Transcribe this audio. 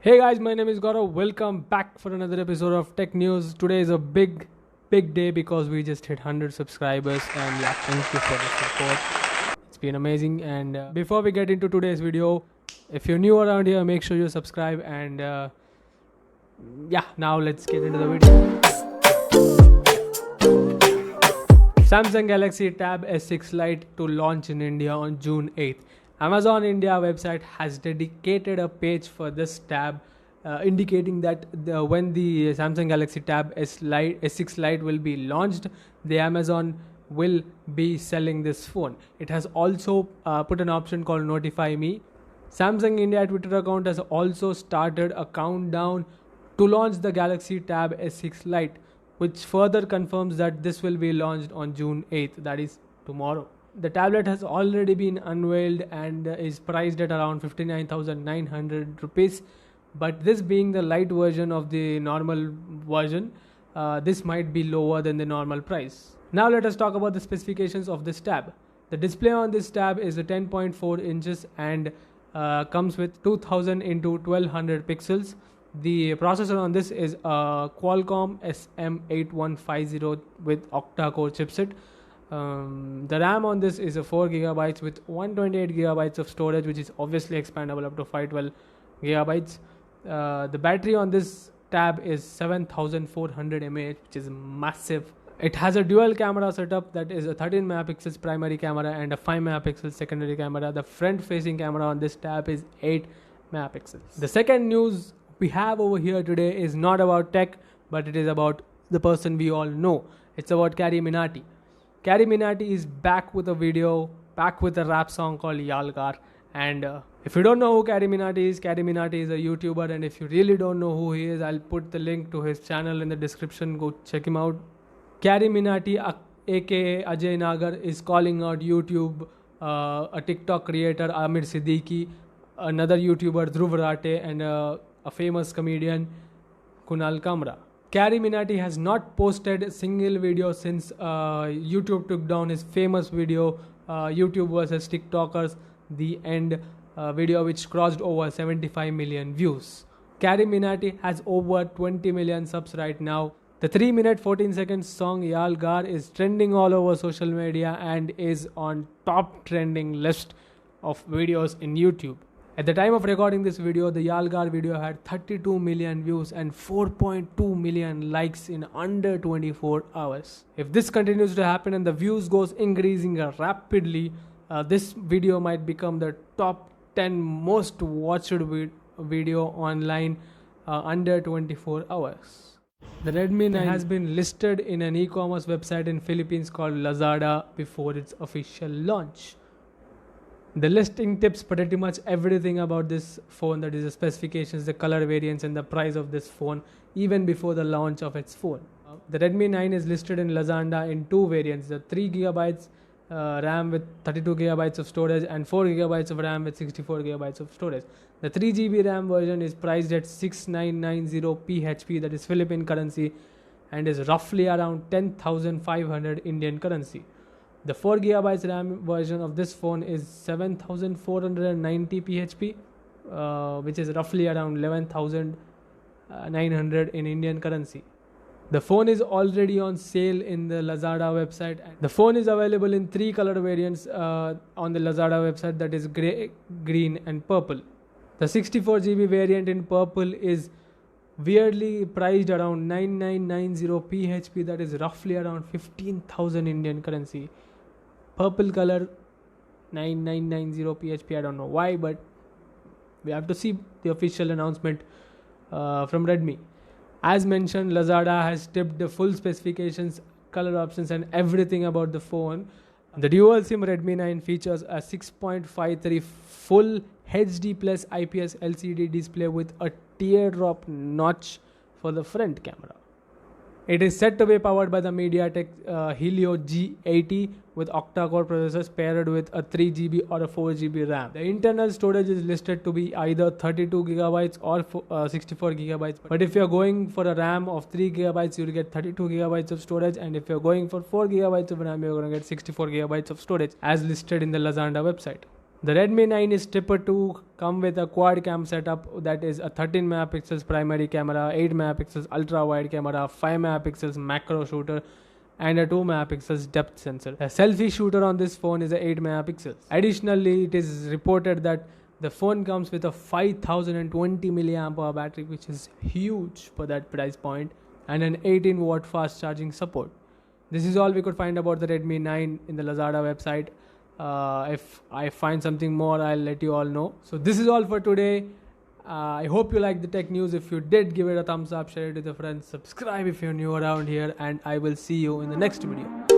Hey guys, my name is Gaurav. Welcome back for another episode of Tech News. Today is a big day because we just hit 100 subscribers, and yeah, thank you for the support. It's been amazing. And before we get into today's video, if you're new around here, make sure you subscribe. And yeah, now let's get into the video. Samsung Galaxy Tab S6 Lite to launch in India on June 8th. Amazon India website has dedicated a page for this tab, indicating that when the Samsung Galaxy Tab S6 Lite will be launched, the Amazon will be selling this phone. It has also put an option called Notify Me. Samsung India Twitter account has also started a countdown to launch the Galaxy Tab S6 Lite, which further confirms that this will be launched on June 8th, that is tomorrow. The tablet has already been unveiled and is priced at around 59,900 rupees. But this being the light version of the normal version, this might be lower than the normal price. Now let us talk about the specifications of this tab. The display on this tab is a 10.4 inches and comes with 2000 into 1200 pixels. The processor on this is a Qualcomm SM8150 with octa-core chipset. The RAM on this is a 4 GB with 128 GB of storage, which is obviously expandable up to 512 GB. The battery on this tab is 7400 mAh, which is massive. It has a dual camera setup, that is a 13 megapixels primary camera and a 5 megapixels secondary camera. The front facing camera on this tab is 8 megapixels. The second news we have over here today is not about tech, but it is about the person we all know. It's about Carrie Minati. Carrie Minati is back with a video, back with a rap song called Yalgaar. And if you don't know who Carrie Minati is a YouTuber. And if you really don't know who he is, I'll put the link to his channel in the description. Go check him out. Carrie Minati, aka Ajay Nagar, is calling out YouTube, a TikTok creator, Amir Siddiqui, another YouTuber, Dhruv Rate, and a famous comedian, Kunal Kamra. Carrie Minati has not posted a single video since YouTube took down his famous video, YouTube versus TikTokers, the end video, which crossed over 75 million views. Carrie Minati has over 20 million subs right now. The 3-minute 14-second song Yalgaar is trending all over social media and is on top trending list of videos in YouTube. At the time of recording this video, the Yalgaar video had 32 million views and 4.2 million likes in under 24 hours. If this continues to happen and the views goes increasing rapidly, this video might become the top 10 most watched video online under 24 hours. The Redmi 9 has been listed in an e-commerce website in Philippines called Lazada before its official launch. The listing tips pretty much everything about this phone, that is the specifications, the color variants and the price of this phone, even before the launch of its phone. The Redmi 9 is listed in Lazada in two variants, the 3 GB RAM with 32 GB of storage and 4 GB of RAM with 64 GB of storage. The 3 GB RAM version is priced at 6990 PHP, that is Philippine currency, and is roughly around 10,500 Indian currency. The 4 GB RAM version of this phone is 7490 PHP, which is roughly around 11,900 in Indian currency. The phone is already on sale in the Lazada website. The phone is available in 3 color variants on the Lazada website, that is grey, green and purple. The 64 GB variant in purple is weirdly priced around 9990 PHP, that is roughly around 15,000 Indian currency. Purple color 9990 PHP, I don't know why, but we have to see the official announcement from Redmi. As mentioned, Lazada has tipped the full specifications, color options and everything about the phone. The dual SIM Redmi 9 features a 6.53 full HD plus IPS LCD display with a teardrop notch for the front camera. It is said to be powered by the MediaTek Helio G80 with octa-core processors paired with a 3 GB or a 4 GB RAM. The internal storage is listed to be either 32 GB or 64 GB. But if you are going for a RAM of 3 GB, you will get 32 GB of storage, and if you are going for 4 GB of RAM, you are going to get 64 GB of storage as listed in the Lazada website. The Redmi 9 is Tripper 2, come with a quad cam setup that is a 13 megapixels primary camera, 8 megapixels ultra wide camera, 5 megapixels macro shooter, and a 2 megapixels depth sensor. The selfie shooter on this phone is a 8 megapixels. Additionally, it is reported that the phone comes with a 5020 milliamp hour battery, which is huge for that price point, and an 18-watt fast charging support. This is all we could find about the Redmi 9 in the Lazada website. If I find something more, I'll let you all know. So this is all for today. I hope you liked the tech news. If you did, give it a thumbs up, share it with your friends, subscribe if you're new around here, and I will see you in the next video.